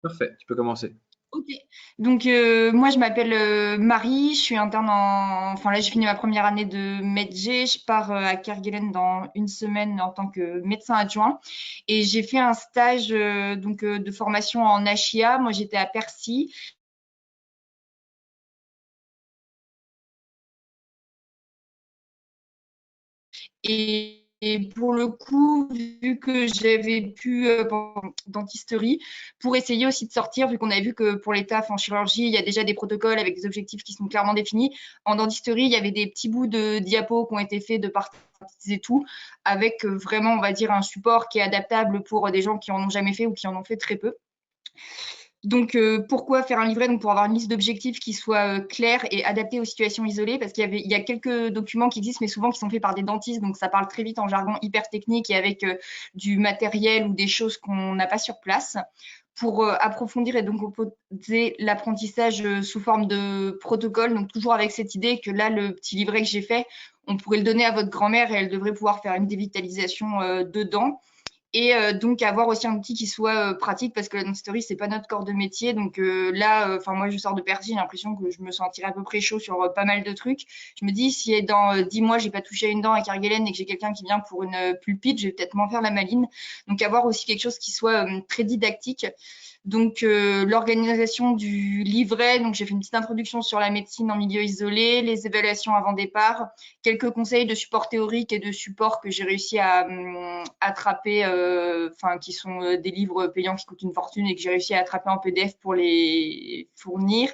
Parfait, tu peux commencer. Ok. Donc moi je m'appelle Marie, je suis interne enfin là j'ai fini ma première année de MedG, je pars à Kerguelen dans une semaine en tant que médecin adjoint et j'ai fait un stage de formation en HIA. Moi j'étais à Percy et pour le coup, vu que j'avais pu dentisterie, pour essayer aussi de sortir, vu qu'on avait vu que pour les tafs en chirurgie, il y a déjà des protocoles avec des objectifs qui sont clairement définis. En dentisterie, il y avait des petits bouts de diapos qui ont été faits de parties et tout, avec vraiment, on va dire, un support qui est adaptable pour des gens qui en ont jamais fait ou qui en ont fait très peu. Donc, pourquoi faire un livret? Donc, pour avoir une liste d'objectifs qui soit claire et adaptée aux situations isolées, parce il y a quelques documents qui existent, mais souvent qui sont faits par des dentistes, donc ça parle très vite en jargon hyper technique et avec du matériel ou des choses qu'on n'a pas sur place. Pour approfondir et donc proposer l'apprentissage sous forme de protocole, donc toujours avec cette idée que là, le petit livret que j'ai fait, on pourrait le donner à votre grand-mère et elle devrait pouvoir faire une dévitalisation dedans et donc avoir aussi un outil qui soit pratique parce que la dentisterie c'est pas notre corps de métier donc là enfin moi je sors de Percy, j'ai l'impression que je me sentirais à peu près chaud sur pas mal de trucs. Je me dis si dans 10 mois j'ai pas touché à une dent à Kerguelen et que j'ai quelqu'un qui vient pour une pulpite, je vais peut-être m'en faire la maline. Donc avoir aussi quelque chose qui soit très didactique. Donc l'organisation du livret, donc j'ai fait une petite introduction sur la médecine en milieu isolé, les évaluations avant départ, quelques conseils de support théorique et de support que j'ai réussi à attraper, enfin qui sont des livres payants qui coûtent une fortune et que j'ai réussi à attraper en PDF pour les fournir.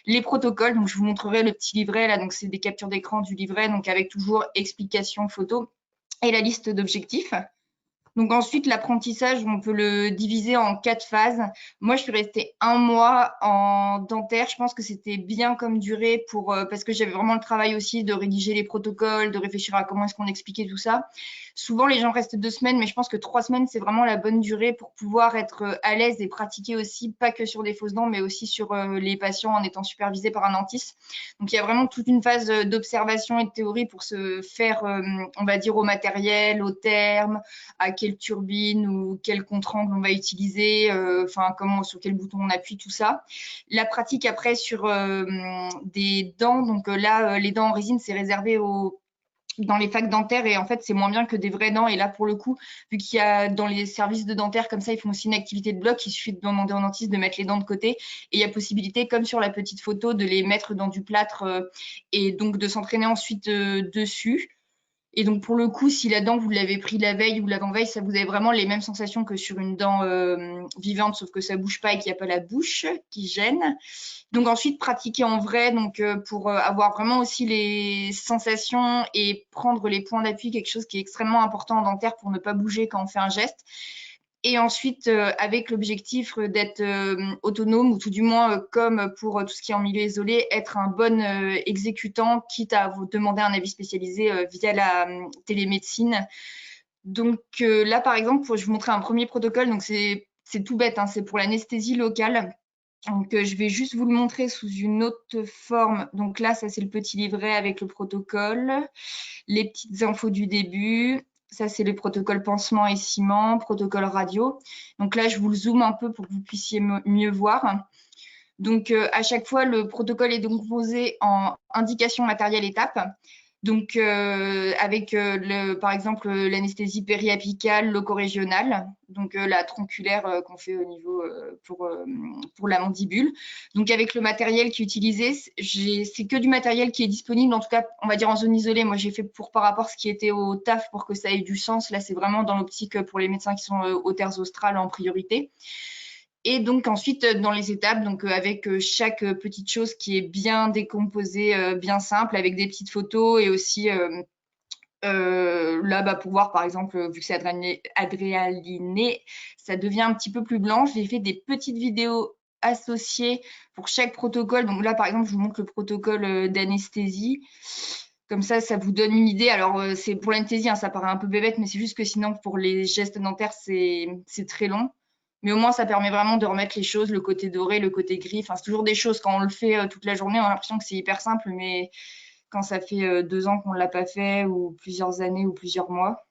Les protocoles, donc je vous montrerai le petit livret là, donc c'est des captures d'écran du livret, donc avec toujours explication photo et la liste d'objectifs. Donc ensuite, l'apprentissage, on peut le diviser en 4 phases. Moi, je suis restée un mois en dentaire. Je pense que c'était bien comme durée pour parce que j'avais vraiment le travail aussi de rédiger les protocoles, de réfléchir à comment est-ce qu'on expliquait tout ça. Souvent, les gens restent 2 semaines, mais je pense que 3 semaines, c'est vraiment la bonne durée pour pouvoir être à l'aise et pratiquer aussi, pas que sur des fausses dents, mais aussi sur les patients en étant supervisé par un dentiste. Donc, il y a vraiment toute une phase d'observation et de théorie pour se faire, on va dire, au matériel, aux termes, à quelle turbine ou quel contre-angle on va utiliser, enfin comment sur quel bouton on appuie, tout ça. La pratique après sur des dents, donc là les dents en résine c'est réservé aux dans les facs dentaires et en fait c'est moins bien que des vraies dents et là pour le coup vu qu'il y a dans les services de dentaires comme ça ils font aussi une activité de bloc, il suffit de demander au dentiste de mettre les dents de côté et il y a possibilité comme sur la petite photo de les mettre dans du plâtre et donc de s'entraîner ensuite dessus. Et donc, pour le coup, si la dent, vous l'avez pris la veille ou l'avant-veille, ça vous avez vraiment les mêmes sensations que sur une dent vivante, sauf que ça bouge pas et qu'il n'y a pas la bouche qui gêne. Donc, ensuite, pratiquer en vrai, donc pour avoir vraiment aussi les sensations et prendre les points d'appui, quelque chose qui est extrêmement important en dentaire pour ne pas bouger quand on fait un geste. Et ensuite, avec l'objectif d'être autonome, ou tout du moins, comme pour tout ce qui est en milieu isolé, être un bon exécutant, quitte à vous demander un avis spécialisé via la télémédecine. Donc là, par exemple, je vais vous montrer un premier protocole. Donc c'est tout bête, hein, c'est pour l'anesthésie locale. Donc je vais juste vous le montrer sous une autre forme. Donc là, ça c'est le petit livret avec le protocole, les petites infos du début. Ça, c'est le protocole pansement et ciment, protocole radio. Donc là, je vous le zoome un peu pour que vous puissiez mieux voir. Donc, à chaque fois, le protocole est donc composé en indication matérielle étape. Donc, avec, par exemple, l'anesthésie périapicale, locorégionale, donc la tronculaire qu'on fait au niveau pour la mandibule. Donc, avec le matériel qui est utilisé, c'est que du matériel qui est disponible, en tout cas, on va dire en zone isolée. Moi, j'ai fait pour par rapport à ce qui était au taf pour que ça ait du sens. Là, c'est vraiment dans l'optique pour les médecins qui sont aux terres australes en priorité. Et donc ensuite, dans les étapes, donc avec chaque petite chose qui est bien décomposée, bien simple, avec des petites photos et aussi là, bah, pour voir, par exemple, vu que c'est adréaliné, ça devient un petit peu plus blanc. J'ai fait des petites vidéos associées pour chaque protocole. Donc là, par exemple, je vous montre le protocole d'anesthésie. Comme ça vous donne une idée. Alors, c'est pour l'anesthésie, hein, ça paraît un peu bébête, mais c'est juste que sinon, pour les gestes dentaires, c'est très long. Mais au moins, ça permet vraiment de remettre les choses, le côté doré, le côté gris. Enfin, c'est toujours des choses, quand on le fait toute la journée, on a l'impression que c'est hyper simple, mais quand ça fait 2 ans qu'on ne l'a pas fait, ou plusieurs années, ou plusieurs mois.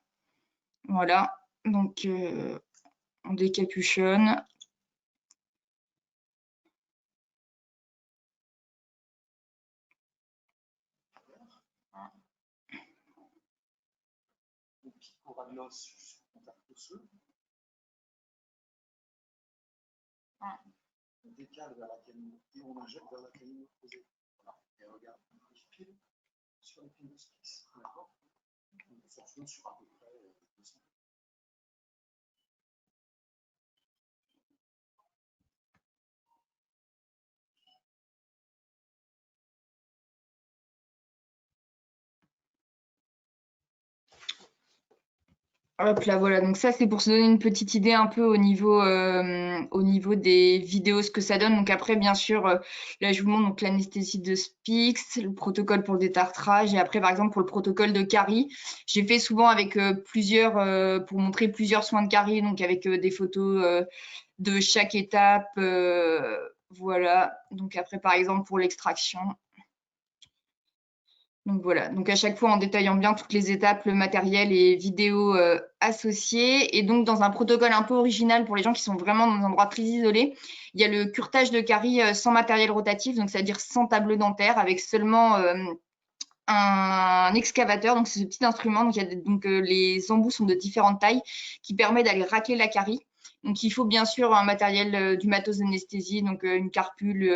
Voilà. Donc, on décapuchonne. l'os sur le contact osseux. On décale vers la canine et on injecte vers la canine opposée. Voilà. Et regarde, je pile sur les pines de Spix. D'accord. Nous forçons sur à peu près 200. Hop là, voilà. Donc ça, c'est pour se donner une petite idée un peu au niveau des vidéos, ce que ça donne. Donc après, bien sûr, là, je vous montre donc l'anesthésie de Spix, le protocole pour le détartrage. Et après, par exemple, pour le protocole de carie, j'ai fait souvent avec pour montrer plusieurs soins de carie, donc avec des photos de chaque étape. Voilà. Donc après, par exemple, pour l'extraction. Donc voilà, donc à chaque fois en détaillant bien toutes les étapes, le matériel et vidéos associés. Et donc dans un protocole un peu original pour les gens qui sont vraiment dans un endroit très isolé, il y a le curetage de carie sans matériel rotatif, donc c'est-à-dire sans table dentaire, avec seulement un excavateur. Donc c'est ce petit instrument. Donc, les embouts sont de différentes tailles qui permet d'aller racler la carie. Donc, il faut bien sûr un matériel, du matos d'anesthésie, donc une carpule,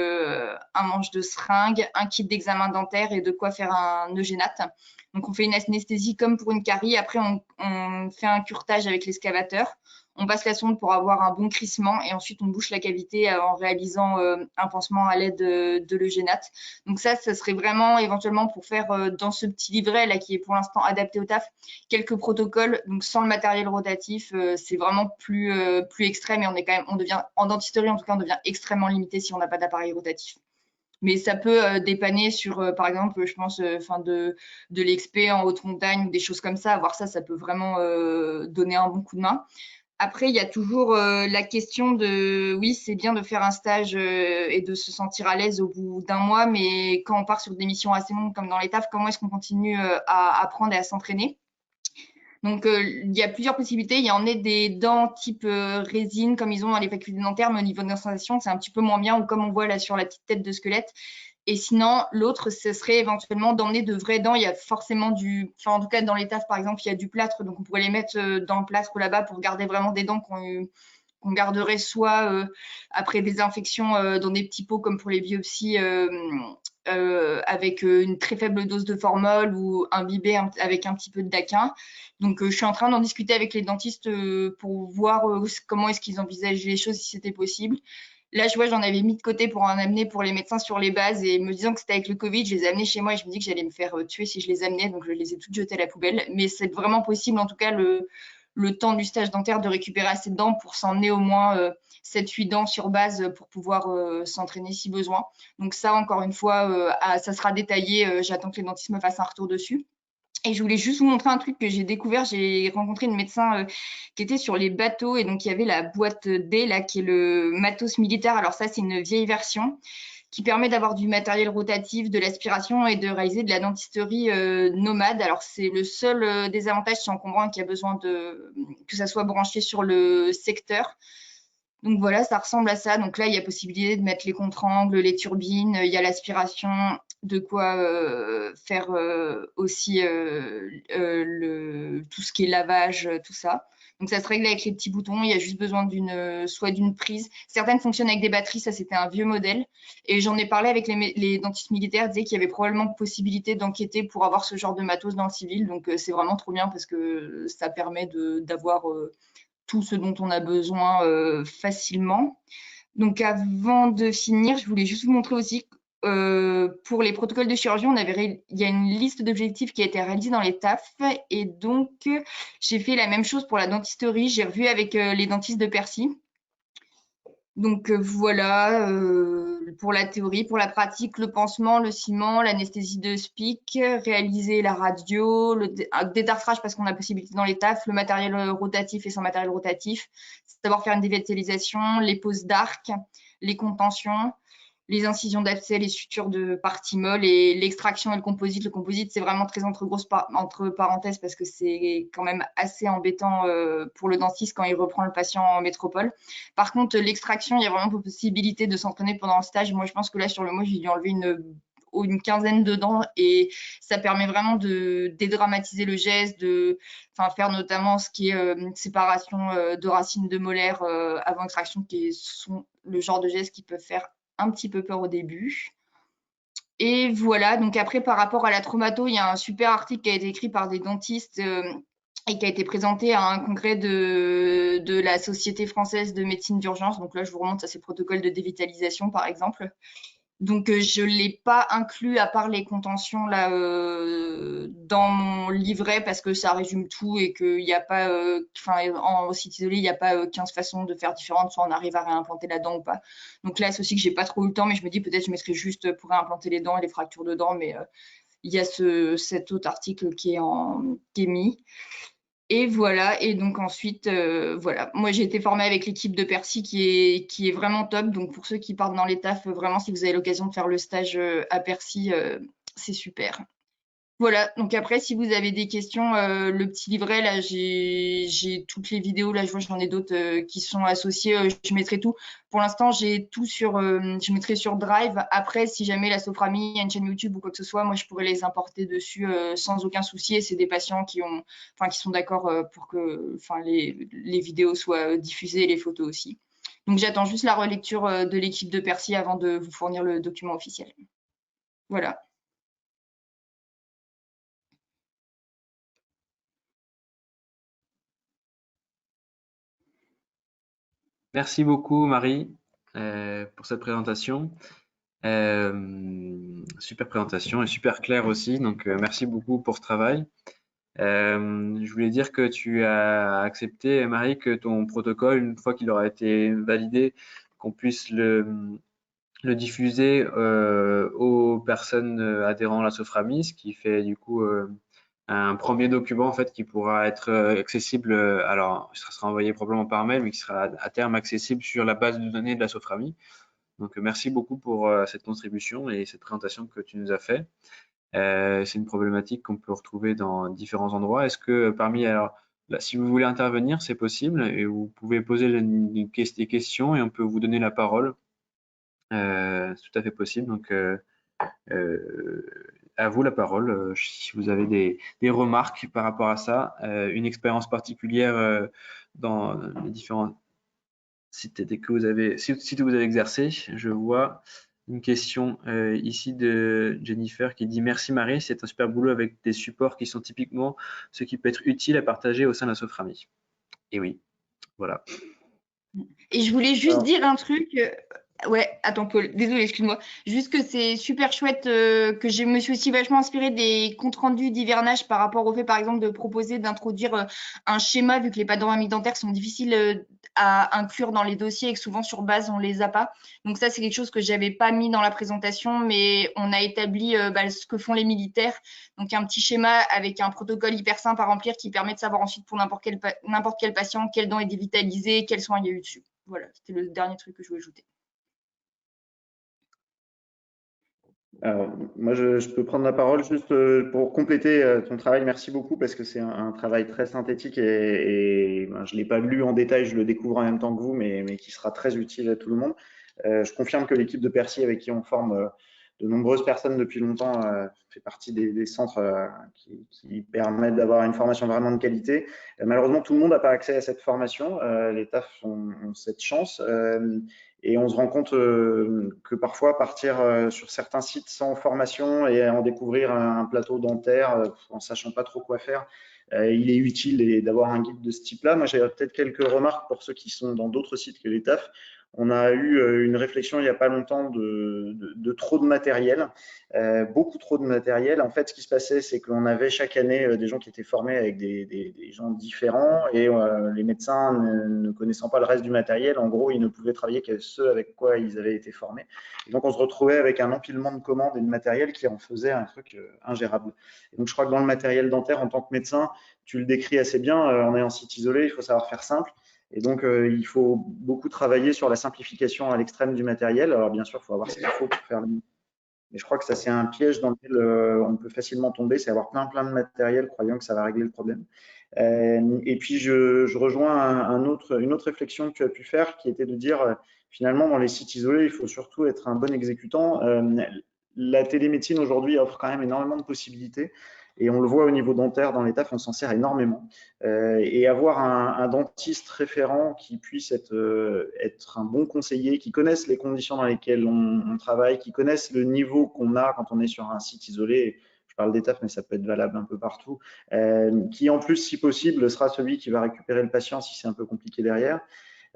un manche de seringue, un kit d'examen dentaire et de quoi faire un eugénate. Donc, on fait une anesthésie comme pour une carie. Après, on fait un curetage avec l'excavateur. On passe la sonde pour avoir un bon crissement et ensuite on bouche la cavité en réalisant un pansement à l'aide de l'eugénate. Donc ça serait vraiment éventuellement pour faire dans ce petit livret là qui est pour l'instant adapté au taf, quelques protocoles, donc sans le matériel rotatif. C'est vraiment plus extrême et on devient, en dentisterie en tout cas, on devient extrêmement limité si on n'a pas d'appareil rotatif. Mais ça peut dépanner sur, par exemple, je pense, de l'expé en haute montagne ou des choses comme ça. Avoir ça, ça peut vraiment donner un bon coup de main. Après, il y a toujours la question de, oui, c'est bien de faire un stage et de se sentir à l'aise au bout d'un mois, mais quand on part sur des missions assez longues comme dans les tafs, comment est-ce qu'on continue à apprendre et à s'entraîner? Donc, il y a plusieurs possibilités. Il y en a des dents type résine, comme ils ont dans les facultés dentaires, mais au niveau de l'installation, c'est un petit peu moins bien, ou comme on voit là sur la petite tête de squelette. Et sinon, l'autre, ce serait éventuellement d'emmener de vraies dents. Il y a forcément enfin, en tout cas, dans les tafs, par exemple, il y a du plâtre. Donc, on pourrait les mettre dans le plâtre là-bas pour garder vraiment des dents qu'on garderait soit après des infections dans des petits pots comme pour les biopsies avec une très faible dose de formol ou imbibé avec un petit peu de daquin. Donc, je suis en train d'en discuter avec les dentistes pour voir comment est-ce qu'ils envisagent les choses, si c'était possible. Là, je vois, j'en avais mis de côté pour en amener pour les médecins sur les bases et me disant que c'était avec le Covid, je les ai amenés chez moi et je me dis que j'allais me faire tuer si je les amenais, donc je les ai toutes jetées à la poubelle. Mais c'est vraiment possible, en tout cas, le temps du stage dentaire de récupérer assez de dents pour s'emmener au moins 7-8 dents sur base pour pouvoir s'entraîner si besoin. Donc ça, encore une fois, ça sera détaillé. J'attends que les dentistes me fassent un retour dessus. Et je voulais juste vous montrer un truc que j'ai découvert. J'ai rencontré une médecin qui était sur les bateaux et donc il y avait la boîte D là qui est le matos militaire. Alors ça, c'est une vieille version qui permet d'avoir du matériel rotatif, de l'aspiration et de réaliser de la dentisterie nomade. Alors c'est le seul désavantage si on comprend qu'il y a besoin que ça soit branché sur le secteur. Donc voilà, ça ressemble à ça. Donc là, il y a possibilité de mettre les contre-angles, les turbines, il y a l'aspiration, de quoi faire aussi tout ce qui est lavage, tout ça. Donc ça se règle avec les petits boutons. Il y a juste besoin soit d'une prise. Certaines fonctionnent avec des batteries. Ça, c'était un vieux modèle. Et j'en ai parlé avec les dentistes militaires. Ils disaient qu'il y avait probablement possibilité d'enquêter pour avoir ce genre de matos dans le civil. Donc c'est vraiment trop bien parce que ça permet d'avoir tout ce dont on a besoin facilement. Donc avant de finir, je voulais juste vous montrer aussi pour les protocoles de chirurgie, il y a une liste d'objectifs qui a été réalisée dans les TAF et donc j'ai fait la même chose pour la dentisterie. J'ai revu avec les dentistes de Percy. Donc voilà, pour la théorie, pour la pratique, le pansement, le ciment, l'anesthésie de Spic, réaliser la radio, le détartrage parce qu'on a possibilité dans les tafs, le matériel rotatif et sans matériel rotatif, savoir faire une dévitalisation, les poses d'arc, les contentions, les incisions d'abcès, les sutures de parties molles et l'extraction et le composite. Le composite, c'est vraiment très entre parenthèses parce que c'est quand même assez embêtant pour le dentiste quand il reprend le patient en métropole. Par contre, l'extraction, il y a vraiment possibilité de s'entraîner pendant le stage. Moi, je pense que là, sur le mot, j'ai dû enlever une quinzaine de dents et ça permet vraiment de dédramatiser le geste, faire notamment ce qui est séparation de racines de molaires avant extraction, qui sont le genre de gestes qui peuvent faire un petit peu peur au début. Et voilà, donc après, par rapport à la traumato, il y a un super article qui a été écrit par des dentistes et qui a été présenté à un congrès de la Société française de médecine d'urgence. Donc là, je vous remonte à ces protocoles de dévitalisation, par exemple. Donc, je ne l'ai pas inclus à part les contentions là dans mon livret parce que ça résume tout et qu'il n'y a pas, en site isolé, il n'y a pas 15 façons de faire différentes, soit on arrive à réimplanter la dent ou pas. Donc là, c'est aussi que j'ai pas trop eu le temps, mais je me dis peut-être je mettrai juste pour réimplanter les dents et les fractures de dents, mais il y a cet autre article qui est mis. Et voilà, et donc ensuite, voilà. Moi, j'ai été formée avec l'équipe de Percy qui est vraiment top. Donc, pour ceux qui partent dans les tafs, vraiment, si vous avez l'occasion de faire le stage à Percy, c'est super. Voilà, donc après, si vous avez des questions, le petit livret, là, j'ai toutes les vidéos, là, je vois, j'en ai d'autres qui sont associées, je mettrai tout. Pour l'instant, j'ai tout je mettrai sur Drive. Après, si jamais la Soframie a une chaîne YouTube ou quoi que ce soit, moi, je pourrais les importer dessus sans aucun souci. Et c'est des patients qui sont d'accord pour que, les vidéos soient diffusées et les photos aussi. Donc, j'attends juste la relecture de l'équipe de Percy avant de vous fournir le document officiel. Voilà. Merci beaucoup, Marie, pour cette présentation. Super présentation et super claire aussi. Donc, merci beaucoup pour ce travail. Je voulais dire que tu as accepté, Marie, que ton protocole, une fois qu'il aura été validé, qu'on puisse le diffuser aux personnes adhérant à la Soframie, ce qui fait du coup un premier document en fait qui pourra être accessible, alors ça sera envoyé probablement par mail, mais qui sera à terme accessible sur la base de données de la Soframie. Donc merci beaucoup pour cette contribution et cette présentation que tu nous as fait. C'est une problématique qu'on peut retrouver dans différents endroits. Est-ce que parmi, alors là, si vous voulez intervenir, c'est possible et vous pouvez poser des questions et on peut vous donner la parole. C'est tout à fait possible. Donc à vous la parole, si vous avez des remarques par rapport à ça, une expérience particulière dans les différents sites que vous avez exercé. Je vois une question ici de Jennifer qui dit: merci Marie, c'est un super boulot avec des supports qui sont typiquement ce qui peut être utile à partager au sein de la Soframie. Et oui, voilà. Et je voulais juste dire un truc. Ouais, attends, Paul, désolé, excuse-moi. Juste que c'est super chouette que je me suis aussi vachement inspirée des comptes rendus d'hivernage par rapport au fait, par exemple, de proposer d'introduire un schéma, vu que les panoramiques dentaires sont difficiles à inclure dans les dossiers et que souvent sur base, on les a pas. Donc ça, c'est quelque chose que j'avais pas mis dans la présentation, mais on a établi ce que font les militaires. Donc un petit schéma avec un protocole hyper simple à remplir qui permet de savoir ensuite pour n'importe quel patient quelle dent est dévitalisée, quels soins il y a eu dessus. Voilà, c'était le dernier truc que je voulais ajouter. Alors, moi, je peux prendre la parole juste pour compléter ton travail. Merci beaucoup parce que c'est un travail très synthétique et ben, je ne l'ai pas lu en détail, je le découvre en même temps que vous, mais qui sera très utile à tout le monde. Je confirme que l'équipe de Percy, avec qui on forme de nombreuses personnes depuis longtemps, fait partie des centres qui permettent d'avoir une formation vraiment de qualité. Malheureusement, tout le monde n'a pas accès à cette formation. Les TAF ont cette chance. Et on se rend compte que parfois partir sur certains sites sans formation et en découvrir un plateau dentaire en sachant pas trop quoi faire, il est utile d'avoir un guide de ce type-là. Moi, j'ai peut-être quelques remarques pour ceux qui sont dans d'autres sites que les TAF. On a eu une réflexion il n'y a pas longtemps de trop de matériel, beaucoup trop de matériel. En fait, ce qui se passait, c'est qu'on avait chaque année des gens qui étaient formés avec des gens différents et les médecins ne connaissant pas le reste du matériel, en gros, ils ne pouvaient travailler que ceux avec quoi ils avaient été formés. Et donc, on se retrouvait avec un empilement de commandes et de matériel qui en faisait un truc ingérable. Et donc, je crois que dans le matériel dentaire, en tant que médecin, tu le décris assez bien, on est en site isolé, il faut savoir faire simple. Et donc, il faut beaucoup travailler sur la simplification à l'extrême du matériel. Alors, bien sûr, il faut avoir ce qu'il faut pour faire le. Mais je crois que ça, c'est un piège dans lequel on peut facilement tomber, c'est avoir plein de matériel, croyant que ça va régler le problème. Et puis, je rejoins une autre réflexion que tu as pu faire, qui était de dire, finalement, dans les sites isolés, il faut surtout être un bon exécutant. la télémédecine aujourd'hui offre quand même énormément de possibilités. Et on le voit au niveau dentaire, dans les TAF, on s'en sert énormément. Et avoir un dentiste référent qui puisse être un bon conseiller, qui connaisse les conditions dans lesquelles on travaille, qui connaisse le niveau qu'on a quand on est sur un site isolé. Je parle des TAF, mais ça peut être valable un peu partout. Qui en plus, si possible, sera celui qui va récupérer le patient si c'est un peu compliqué derrière.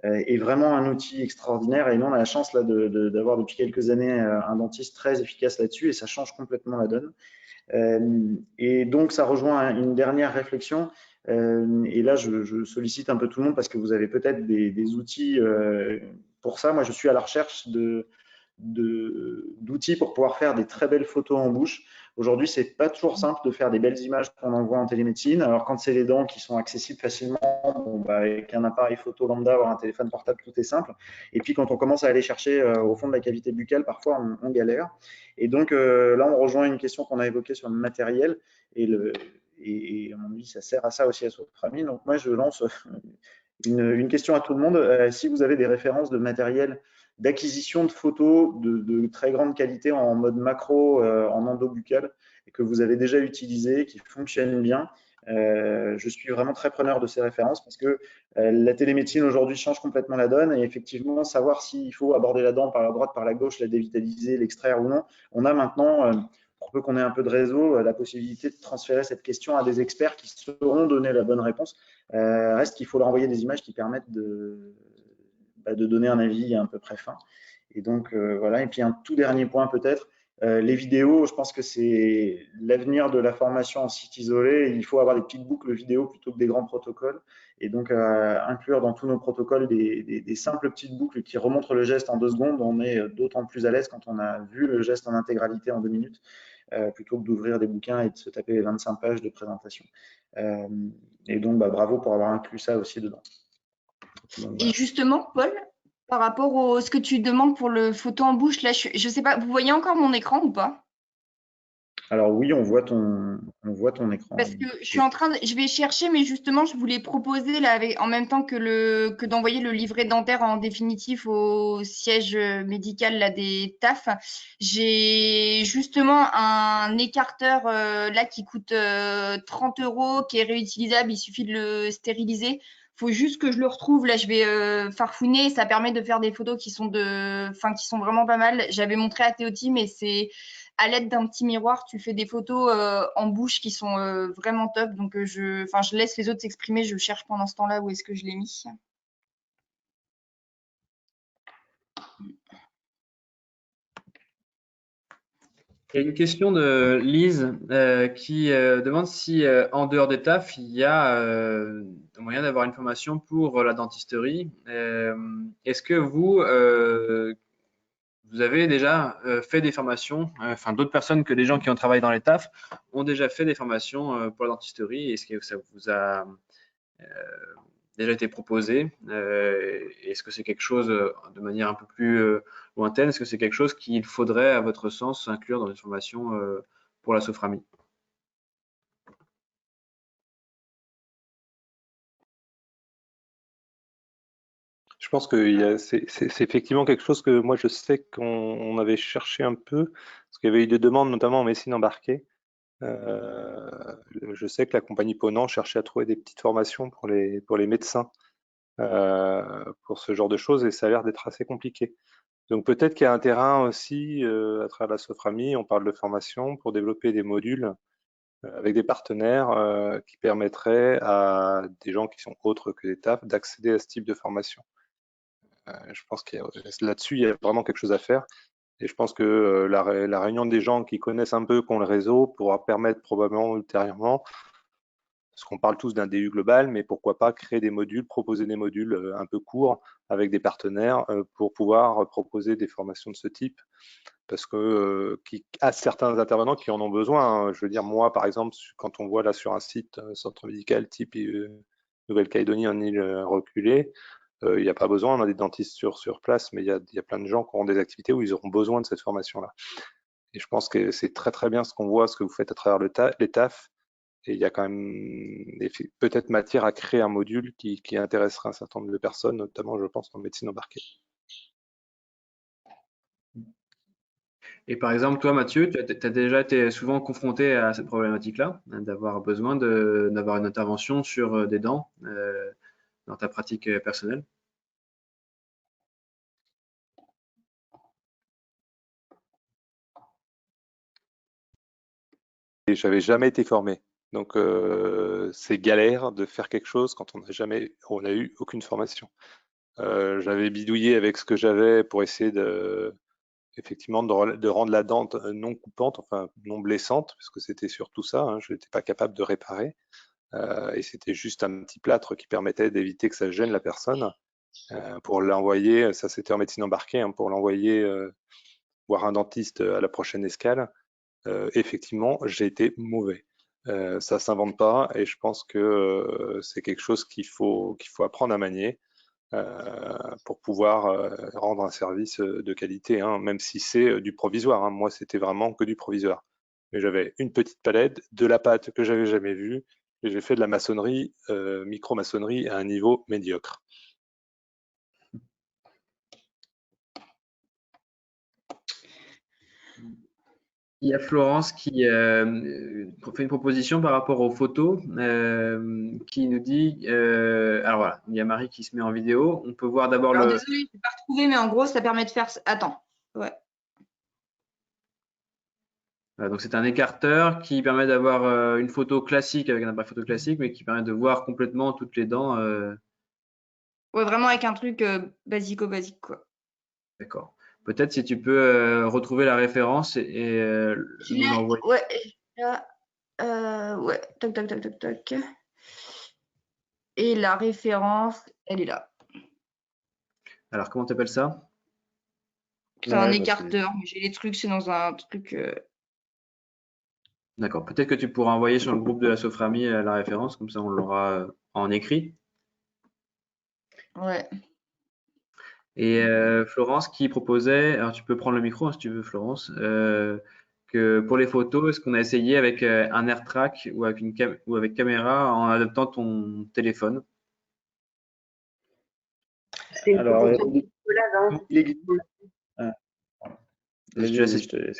Est vraiment un outil extraordinaire. Et nous, on a la chance là d'avoir depuis quelques années un dentiste très efficace là-dessus et ça change complètement la donne. Et donc, ça rejoint une dernière réflexion. Et là, je sollicite un peu tout le monde parce que vous avez peut-être des outils pour ça. Moi, je suis à la recherche d'outils pour pouvoir faire des très belles photos en bouche. Aujourd'hui, c'est pas toujours simple de faire des belles images qu'on envoie en télémédecine. Alors, quand c'est les dents qui sont accessibles facilement, bon, bah, avec un appareil photo lambda, avoir un téléphone portable, tout est simple. Et puis, quand on commence à aller chercher au fond de la cavité buccale, parfois, on galère. Et donc, là, on rejoint une question qu'on a évoquée sur le matériel. Et à mon avis, ça sert à ça aussi à Soframine. Donc, moi, je lance une question à tout le monde. Si vous avez des références de matériel d'acquisition de photos de très grande qualité en mode macro, en endobuccal, et que vous avez déjà utilisé, qui fonctionnent bien, je suis vraiment très preneur de ces références parce que la télémédecine aujourd'hui change complètement la donne et effectivement, savoir s'il faut aborder la dent par la droite, par la gauche, la dévitaliser, l'extraire ou non, on a maintenant, pour peu qu'on ait un peu de réseau, la possibilité de transférer cette question à des experts qui sauront donner la bonne réponse. Reste qu'il faut leur envoyer des images qui permettent de donner un avis à peu près fin. Et donc, voilà. Et puis, un tout dernier point peut-être, les vidéos, je pense que c'est l'avenir de la formation en site isolé. Il faut avoir des petites boucles vidéo plutôt que des grands protocoles. Et donc, inclure dans tous nos protocoles des simples petites boucles qui remontrent le geste en 2 secondes. On est d'autant plus à l'aise quand on a vu le geste en intégralité en 2 minutes, plutôt que d'ouvrir des bouquins et de se taper 25 pages de présentation. Et donc, bravo pour avoir inclus ça aussi dedans. Donc, Et voilà. justement, Paul, par rapport à ce que tu demandes pour le photo en bouche, là, je sais pas, vous voyez encore mon écran ou pas? Alors oui, on voit ton écran. Parce que je vais chercher, mais justement, je voulais proposer là, en même temps que d'envoyer le livret dentaire en définitif au siège médical là, des TAF. J'ai justement un écarteur là qui coûte 30 €, qui est réutilisable. Il suffit de le stériliser. Faut juste que je le retrouve. Là, je vais farfouiner. Ça permet de faire des photos qui sont qui sont vraiment pas mal. J'avais montré à Théoti, mais c'est à l'aide d'un petit miroir, tu fais des photos en bouche qui sont vraiment top. Donc, je laisse les autres s'exprimer. Je cherche pendant ce temps-là où est-ce que je l'ai mis. Il y a une question de Lise qui demande si en dehors des TAF, il y a moyen d'avoir une formation pour la dentisterie. Est-ce que vous avez déjà fait des formations, enfin d'autres personnes que des gens qui ont travaillé dans les TAF ont déjà fait des formations pour la dentisterie? Est-ce que ça vous a déjà été proposé? Est-ce que c'est quelque chose de manière un peu plus lointaine? Est-ce que c'est quelque chose qu'il faudrait, à votre sens, inclure dans une formation pour la Soframie? Je pense que c'est effectivement quelque chose que moi je sais qu'on avait cherché un peu, parce qu'il y avait eu des demandes notamment en médecine embarquée. Je sais que la compagnie Ponant cherchait à trouver des petites formations pour les médecins pour ce genre de choses et ça a l'air d'être assez compliqué. Donc peut-être qu'il y a un terrain aussi à travers la Soframie, on parle de formation pour développer des modules avec des partenaires qui permettraient à des gens qui sont autres que des TAF d'accéder à ce type de formation. Je pense qu'il là-dessus, il y a vraiment quelque chose à faire. Et je pense que la réunion des gens qui connaissent un peu, qui ont le réseau, pourra permettre probablement ultérieurement, parce qu'on parle tous d'un DU global, mais pourquoi pas créer des modules, proposer des modules un peu courts avec des partenaires pour pouvoir proposer des formations de ce type. Parce que à certains intervenants qui en ont besoin. Hein. Je veux dire, moi, par exemple, quand on voit là sur un site centre médical type Nouvelle-Calédonie en île reculée, il n'y a pas besoin, on a des dentistes sur place, mais il y a plein de gens qui auront des activités où ils auront besoin de cette formation-là. Et je pense que c'est très très bien ce qu'on voit, ce que vous faites à travers les TAF, et il y a quand même peut-être matière à créer un module qui intéresserait un certain nombre de personnes, notamment je pense en médecine embarquée. Et par exemple, toi, Mathieu, tu as déjà été souvent confronté à cette problématique-là, hein, d'avoir besoin d'avoir une intervention sur des dents dans ta pratique personnelle? Et j'avais jamais été formé. Donc c'est galère de faire quelque chose quand on a eu aucune formation. J'avais bidouillé avec ce que j'avais pour essayer effectivement de rendre la dent non coupante, enfin non blessante, parce que c'était surtout ça, hein, je n'étais pas capable de réparer. Et c'était juste un petit plâtre qui permettait d'éviter que ça gêne la personne. Pour l'envoyer, ça c'était en médecine embarquée, hein, pour l'envoyer voir un dentiste à la prochaine escale. Effectivement, j'ai été mauvais. Ça s'invente pas et je pense que c'est quelque chose qu'il faut apprendre à manier pour pouvoir rendre un service de qualité, hein, même si c'est du provisoire, hein. Moi, c'était vraiment que du provisoire. Mais j'avais une petite palette, de la pâte que j'avais jamais vue, et j'ai fait de la maçonnerie, micro-maçonnerie à un niveau médiocre. Il y a Florence qui fait une proposition par rapport aux photos, qui nous dit, alors voilà, il y a Marie qui se met en vidéo. On peut voir d'abord Alors le. désolée, je n'ai pas retrouvé, mais en gros, ça permet de faire. Attends. Ouais. Voilà, donc c'est un écarteur qui permet d'avoir une photo classique avec un appareil photo classique, mais qui permet de voir complètement toutes les dents. Ouais, vraiment avec un truc basico-basique, quoi. D'accord. Peut-être si tu peux retrouver la référence et nous l'envoyer. Ouais, là, ouais, tac, tac, tac, tac, tac. Et la référence, elle est là. Alors, comment t'appelles ça? C'est un Ouais, écarteur, mais j'ai les trucs, c'est dans un truc. D'accord. Peut-être que tu pourras envoyer sur le groupe de la Soframi la référence, comme ça on l'aura en écrit. Ouais. Et Florence qui proposait, alors tu peux prendre le micro hein, si tu veux, Florence, que pour les photos, est-ce qu'on a essayé avec un AirTrack ou avec ou avec caméra en adaptant ton téléphone? C'est une alors, proposition de Nicolas, hein. il existe. Ah, vas-y, Déjà, vas-y, c'est je te laisse.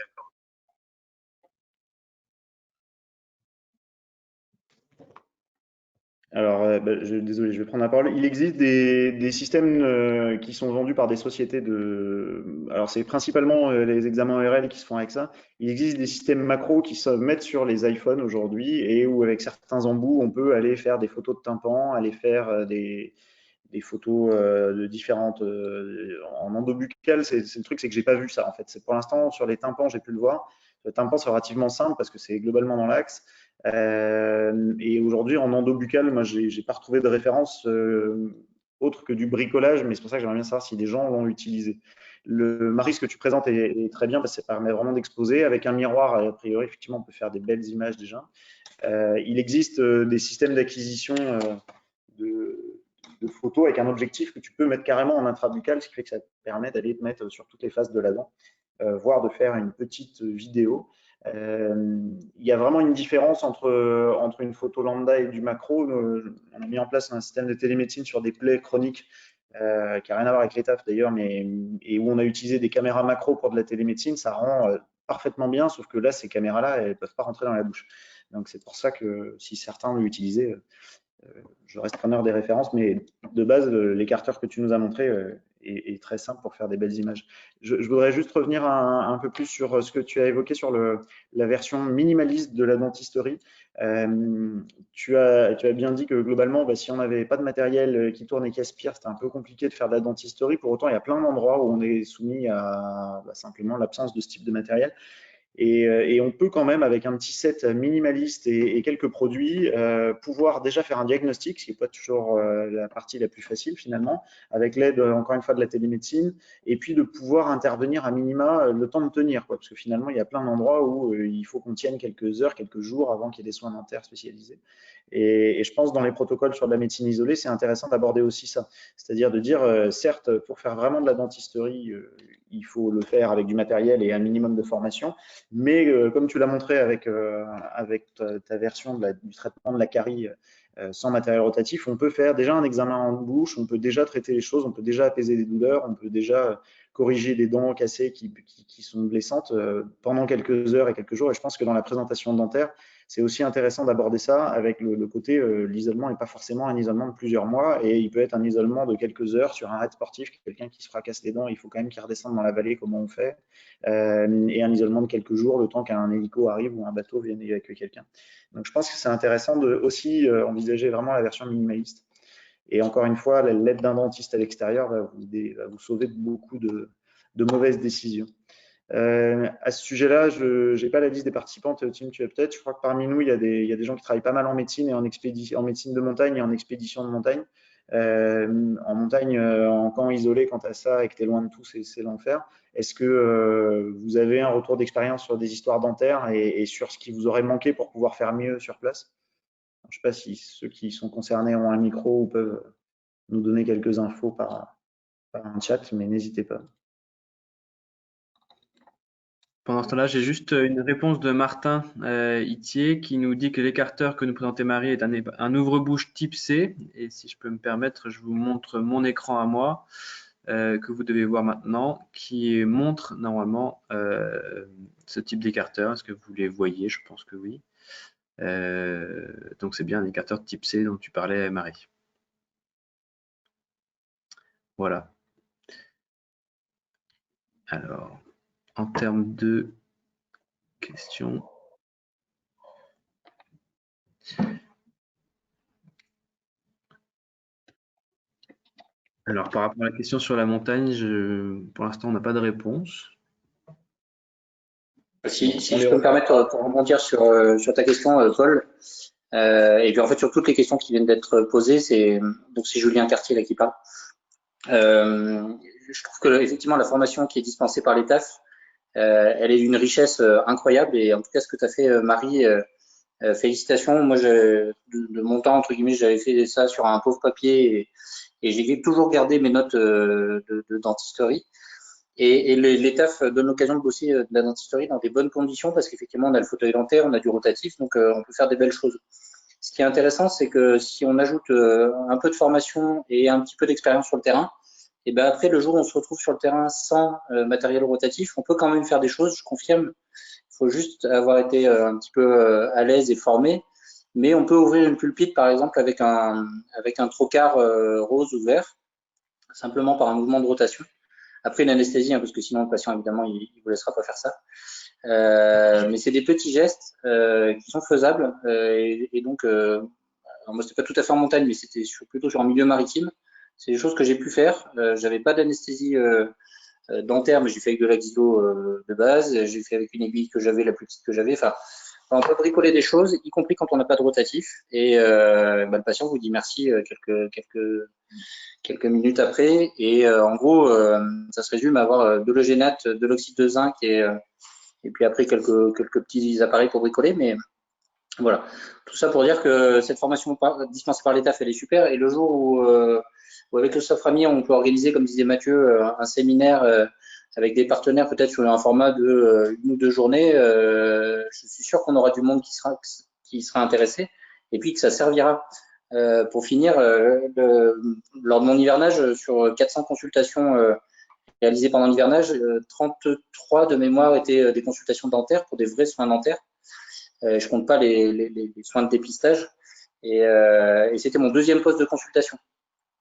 Alors, désolé, je vais prendre la parole. Il existe des systèmes qui sont vendus par des sociétés de. Alors, c'est principalement les examens ORL qui se font avec ça. Il existe des systèmes macro qui se mettent sur les iPhones aujourd'hui et où, avec certains embouts, on peut aller faire des photos de tympan, aller faire des photos de différentes en endobuccal. C'est le truc, c'est que j'ai pas vu ça en fait. C'est pour l'instant sur les tympans, j'ai pu le voir. Le tympan, c'est relativement simple parce que c'est globalement dans l'axe. Et aujourd'hui, en endobuccal, moi, j'ai pas retrouvé de référence autre que du bricolage, mais c'est pour ça que j'aimerais bien savoir si des gens l'ont utilisé. Le Marie, ce que tu présentes est très bien parce que ça permet vraiment d'exposer. Avec un miroir, a priori, effectivement, on peut faire des belles images déjà. Il existe des systèmes d'acquisition de, de photos avec un objectif que tu peux mettre carrément en intrabuccal, ce qui fait que ça te permet d'aller te mettre sur toutes les faces de la dent, voire de faire une petite vidéo. Il y a vraiment une différence entre une photo lambda et du macro. On a mis en place un système de télémédecine sur des plaies chroniques qui n'a rien à voir avec l'étaphe d'ailleurs, et où on a utilisé des caméras macro pour de la télémédecine. Ça rend parfaitement bien, sauf que là, ces caméras-là, elles ne peuvent pas rentrer dans la bouche. Donc c'est pour ça que si certains l'ont utilisé, je reste preneur des références, mais de base, l'écarteur que tu nous as montré est très simple pour faire des belles images. Je voudrais juste revenir un peu plus sur ce que tu as évoqué sur la version minimaliste de la dentisterie. Tu as bien dit que globalement, si on n'avait pas de matériel qui tourne et qui aspire, c'était un peu compliqué de faire de la dentisterie. Pour autant, il y a plein d'endroits où on est soumis à simplement l'absence de ce type de matériel. Et on peut quand même, avec un petit set minimaliste et quelques produits, pouvoir déjà faire un diagnostic, ce qui n'est pas toujours la partie la plus facile finalement, avec l'aide, encore une fois, de la télémédecine, et puis de pouvoir intervenir à minima le temps de tenir, quoi, parce que finalement, il y a plein d'endroits où il faut qu'on tienne quelques heures, quelques jours avant qu'il y ait des soins dentaires spécialisés. Et je pense dans les protocoles sur de la médecine isolée, c'est intéressant d'aborder aussi ça, c'est-à-dire de dire, certes, pour faire vraiment de la dentisterie, il faut le faire avec du matériel et un minimum de formation, mais comme tu l'as montré avec ta version du traitement de la carie sans matériel rotatif, on peut faire déjà un examen en bouche, on peut déjà traiter les choses, on peut déjà apaiser les douleurs, on peut déjà corriger des dents cassées qui sont blessantes pendant quelques heures et quelques jours. Et je pense que dans la présentation dentaire, c'est aussi intéressant d'aborder ça avec le côté l'isolement n'est pas forcément un isolement de plusieurs mois et il peut être un isolement de quelques heures sur un raid sportif, quelqu'un qui se fracasse les dents, il faut quand même qu'il redescende dans la vallée, comment on fait, et un isolement de quelques jours, le temps qu'un hélico arrive ou un bateau vienne évacuer quelqu'un. Donc je pense que c'est intéressant de aussi envisager vraiment la version minimaliste. Et encore une fois, l'aide d'un dentiste à l'extérieur va vous sauver de beaucoup de mauvaises décisions. À ce sujet-là, je n'ai pas la liste des participantes, Tim, tu as peut-être. Je crois que parmi nous, il y a des gens qui travaillent pas mal en médecine et en médecine de montagne et en expédition de montagne. En montagne, en camp isolé, quant à ça, et que tu es loin de tout, c'est l'enfer. Est-ce que vous avez un retour d'expérience sur des histoires dentaires et sur ce qui vous aurait manqué pour pouvoir faire mieux sur place? Je ne sais pas si ceux qui sont concernés ont un micro ou peuvent nous donner quelques infos par un chat, mais n'hésitez pas. Pendant ce temps-là, j'ai juste une réponse de Martin Itier qui nous dit que l'écarteur que nous présentait Marie est un ouvre-bouche type C. Et si je peux me permettre, je vous montre mon écran à moi que vous devez voir maintenant, qui montre normalement ce type d'écarteur. Est-ce que vous les voyez? Je pense que oui. Donc c'est bien un écarteur type C dont tu parlais, Marie. Voilà. Alors, en termes de questions. Alors, par rapport à la question sur la montagne, pour l'instant, on n'a pas de réponse. Si je peux me permettre pour rebondir sur ta question, Paul, et puis en fait sur toutes les questions qui viennent d'être posées, c'est Julien Cartier là qui parle. Je trouve que effectivement la formation qui est dispensée par les TAF, elle est d'une richesse incroyable, et en tout cas ce que tu as fait, Marie, félicitations. Moi, de mon temps, entre guillemets, j'avais fait ça sur un pauvre papier, et j'ai toujours gardé mes notes de dentisterie. Et les TAF donnent l'occasion de bosser de la dentisterie dans des bonnes conditions, parce qu'effectivement, on a le fauteuil dentaire, on a du rotatif, donc on peut faire des belles choses. Ce qui est intéressant, c'est que si on ajoute un peu de formation et un petit peu d'expérience sur le terrain, et ben après, le jour où on se retrouve sur le terrain sans matériel rotatif, on peut quand même faire des choses, je confirme. Il faut juste avoir été un petit peu à l'aise et formé. Mais on peut ouvrir une pulpite, par exemple, avec un trocard rose ou vert, simplement par un mouvement de rotation. Après une anesthésie, hein, parce que sinon le patient, évidemment, il ne vous laissera pas faire ça. Mais c'est des petits gestes qui sont faisables. Et donc, alors moi, c'était pas tout à fait en montagne, mais c'était plutôt sur un milieu maritime. C'est des choses que j'ai pu faire. J'avais pas d'anesthésie dentaire, mais j'ai fait avec de l'axilo de base. J'ai fait avec une aiguille que j'avais, la plus petite que j'avais. Enfin, on peut bricoler des choses, y compris quand on n'a pas de rotatif. Et le patient vous dit merci quelques minutes après. Et en gros, ça se résume à avoir de l'eugénate, de l'oxyde de zinc et puis après quelques petits appareils pour bricoler. Mais voilà, tout ça pour dire que cette formation dispensée par l'État, elle est super. Et le jour où avec le Soframi, on peut organiser, comme disait Mathieu, un séminaire avec des partenaires, peut-être sur un format de 1 ou 2 journées, je suis sûr qu'on aura du monde qui sera intéressé, et puis que ça servira. Pour finir, lors de mon hivernage, sur 400 consultations réalisées pendant l'hivernage, 33 de mémoire étaient des consultations dentaires pour des vrais soins dentaires. Je compte pas les soins de dépistage. Et c'était mon deuxième poste de consultation.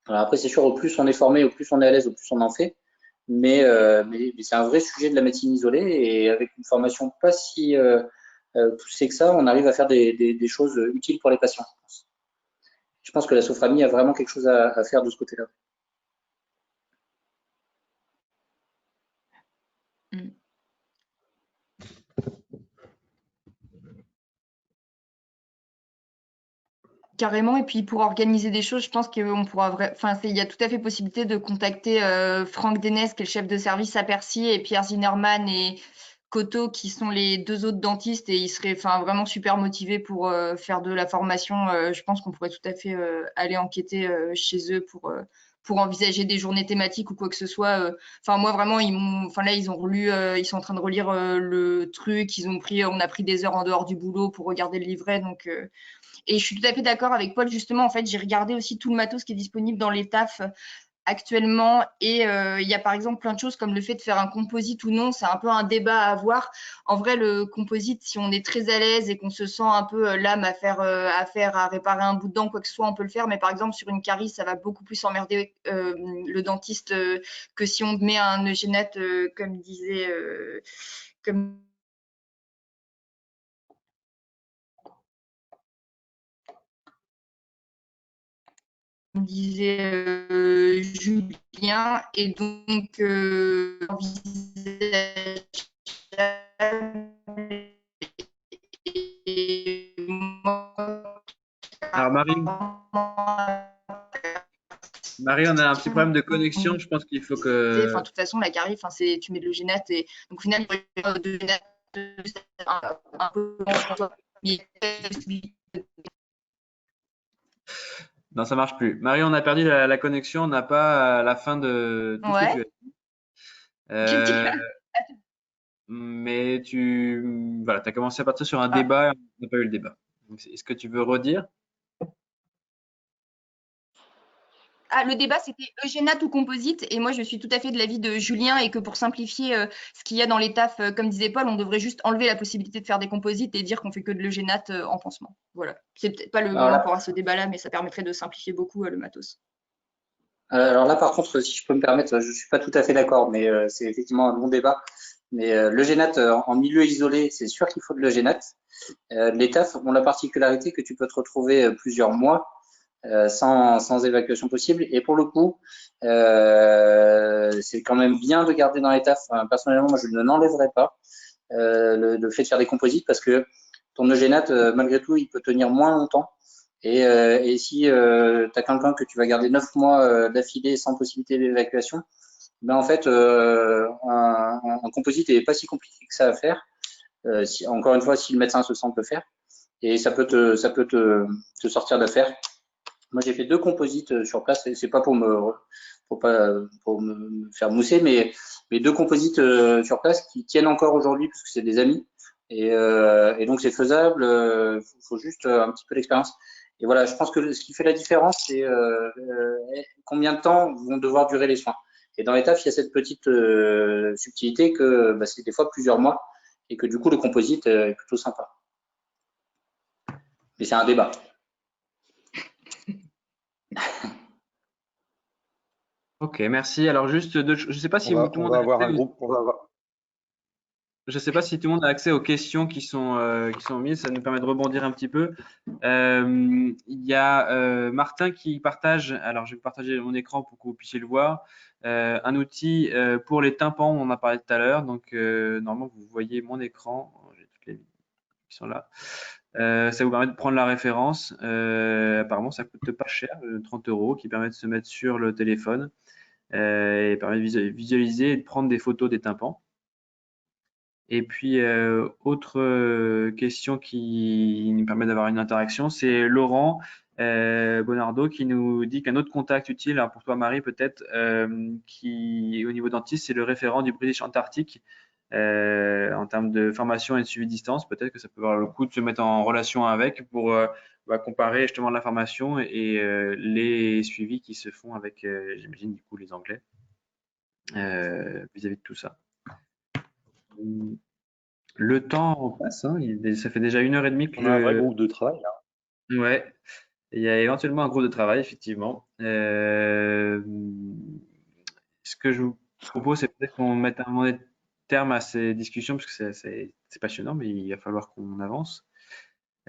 Alors après, c'est sûr, au plus on est formé, au plus on est à l'aise, au plus on en fait. Mais c'est un vrai sujet de la médecine isolée, et avec une formation pas si poussée que ça, on arrive à faire des choses utiles pour les patients. Je pense que la Soframi a vraiment quelque chose à faire de ce côté-là. Carrément, et puis pour organiser des choses, je pense qu'on pourra il y a tout à fait possibilité de contacter Franck Dénès, qui est le chef de service à Percy, et Pierre Zinnerman et Coteau, qui sont les 2 autres dentistes, et ils seraient vraiment super motivés pour faire de la formation. Je pense qu'on pourrait tout à fait aller enquêter chez eux pour envisager des journées thématiques ou quoi que ce soit. Moi vraiment, ils ont relu, ils sont en train de relire le truc, on a pris des heures en dehors du boulot pour regarder le livret, donc et je suis tout à fait d'accord avec Paul, justement. En fait, j'ai regardé aussi tout le matos qui est disponible dans les TAF actuellement. Et il y a par exemple plein de choses comme le fait de faire un composite ou non, c'est un peu un débat à avoir. En vrai, le composite, si on est très à l'aise et qu'on se sent un peu l'âme à réparer un bout de dent, quoi que ce soit, on peut le faire. Mais par exemple, sur une carie, ça va beaucoup plus emmerder le dentiste que si on met un eugénate, comme disait, comme disait Julien, et donc envisageable. Et moi, Alors Marie, on a un petit problème de connexion. Je pense qu'il faut que… Enfin, de toute façon, la carie, enfin, tu mets de l'eugénate et donc au final, de l'eugénate, un peu pour toi. Non, ça marche plus. Marie, on a perdu la connexion. On n'a pas la fin de tout ce que tu as Ouais. dit. Mais voilà, as commencé à partir sur un débat. On n'a pas eu le débat. Est-ce que tu veux redire? Ah, le débat, c'était eugénate ou composite. Et moi, je suis tout à fait de l'avis de Julien et que pour simplifier ce qu'il y a dans les tafs, comme disait Paul, on devrait juste enlever la possibilité de faire des composites et dire qu'on fait que de l'eugénate en pansement. Voilà. C'est peut-être pas le moment pour ce débat-là, mais ça permettrait de simplifier beaucoup le matos. Alors là, par contre, si je peux me permettre, je suis pas tout à fait d'accord, mais c'est effectivement un bon débat. Mais l'eugénate en milieu isolé, c'est sûr qu'il faut de l'eugénate. Les tafs ont la particularité que tu peux te retrouver plusieurs mois sans évacuation possible. Et pour le coup, c'est quand même bien de garder dans les tafs. Enfin, personnellement, moi, je ne l'enlèverai pas, le fait de faire des composites, parce que ton eugénate, malgré tout, il peut tenir moins longtemps. Et si tu as quelqu'un que tu vas garder 9 mois d'affilée sans possibilité d'évacuation, ben en fait, un composite n'est pas si compliqué que ça à faire. Encore une fois, si le médecin se sent le faire, et ça peut te sortir d'affaire. Moi, j'ai fait 2 composites sur place, et c'est pas pour me faire mousser, mais 2 composites sur place qui tiennent encore aujourd'hui parce que c'est des amis. Et donc c'est faisable, faut juste un petit peu d'expérience. Et voilà, je pense que ce qui fait la différence, c'est combien de temps vont devoir durer les soins. Et dans les tafs, il y a cette petite subtilité que c'est des fois plusieurs mois et que du coup le composite est plutôt sympa. Mais c'est un débat. Ok, merci. Alors juste, je sais pas si tout le monde a accès je sais pas si tout le monde a accès aux questions qui sont mises. Ça nous permet de rebondir un petit peu. Il y a Martin qui partage. Alors je vais partager mon écran pour que vous puissiez le voir. Un outil pour les tympans. On en a parlé tout à l'heure. Donc normalement vous voyez mon écran. J'ai toutes les qui sont là. Ça vous permet de prendre la référence. Apparemment, ça coûte pas cher, 30 €, qui permet de se mettre sur le téléphone et permet de visualiser et de prendre des photos des tympans. Et puis, autre question qui nous permet d'avoir une interaction, c'est Laurent Bonardo qui nous dit qu'un autre contact utile, alors pour toi Marie peut-être, qui au niveau dentiste, c'est le référent du British Antarctic en termes de formation et de suivi distance. Peut-être que ça peut avoir le coup de se mettre en relation avec pour comparer justement l'information et les suivis qui se font avec, j'imagine, du coup, les Anglais vis-à-vis de tout ça. Le temps passe, hein, ça fait déjà 1h30 que On a un vrai groupe de travail là. Ouais, il y a éventuellement un groupe de travail, effectivement. Ce que je vous propose, c'est peut-être qu'on mette un terme à ces discussions, parce que c'est passionnant, mais il va falloir qu'on avance.